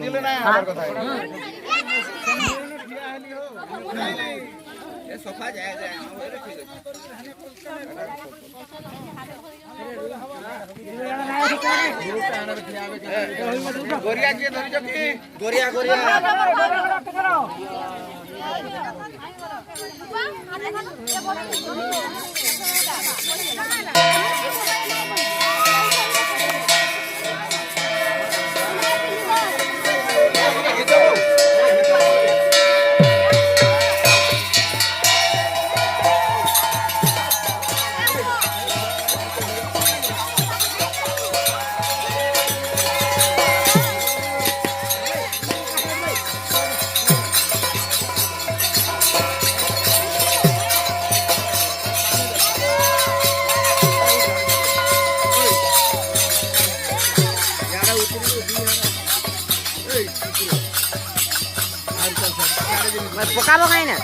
দিলে না আমার কথা সফা যায় যায় গরিয়া কি ধরিছ কি গরিয়া গরিয়া পকাবো খাই না